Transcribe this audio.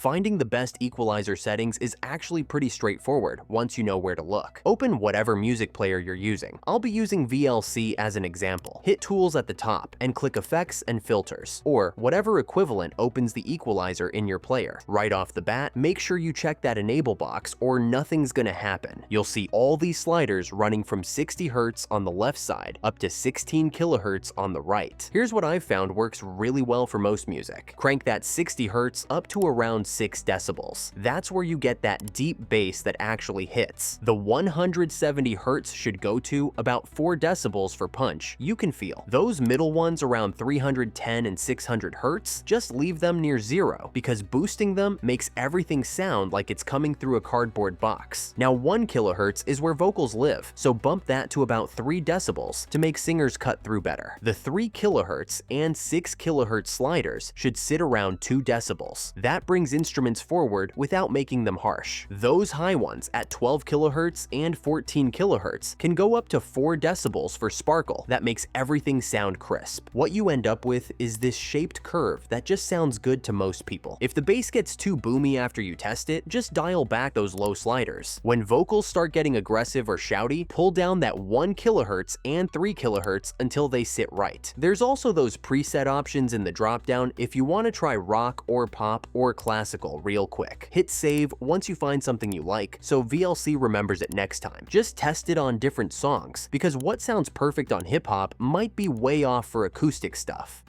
Finding the best equalizer settings is actually pretty straightforward once you know where to look. Open whatever music player you're using. I'll be using VLC as an example. Hit Tools at the top and click Effects and Filters, or whatever equivalent opens the equalizer in your player. Right off the bat, make sure you check that enable box or nothing's gonna happen. You'll see all these sliders running from 60 Hz on the left side up to 16 kHz on the right. Here's what I've found works really well for most music. Crank that 60 Hz up to around 6 decibels. That's where you get that deep bass that actually hits. The 170 Hz should go to about 4 decibels for punch. You can feel. Those middle ones around 310 and 600 Hz, just leave them near 0 because boosting them makes everything sound like it's coming through a cardboard box. Now 1 kHz is where vocals live, so bump that to about 3 decibels to make singers cut through better. The 3 kHz and 6 kHz sliders should sit around 2 decibels. That brings instruments forward without making them harsh. Those high ones at 12 kHz and 14 kHz can go up to 4 decibels for sparkle that makes everything sound crisp. What you end up with is this shaped curve that just sounds good to most people. If the bass gets too boomy after you test it, just dial back those low sliders. When vocals start getting aggressive or shouty, pull down that 1 kHz and 3 kHz until they sit right. There's also those preset options in the dropdown if you want to try rock or pop or classical real quick. Hit save once you find something you like, so VLC remembers it next time. Just test it on different songs, because what sounds perfect on hip hop might be way off for acoustic stuff.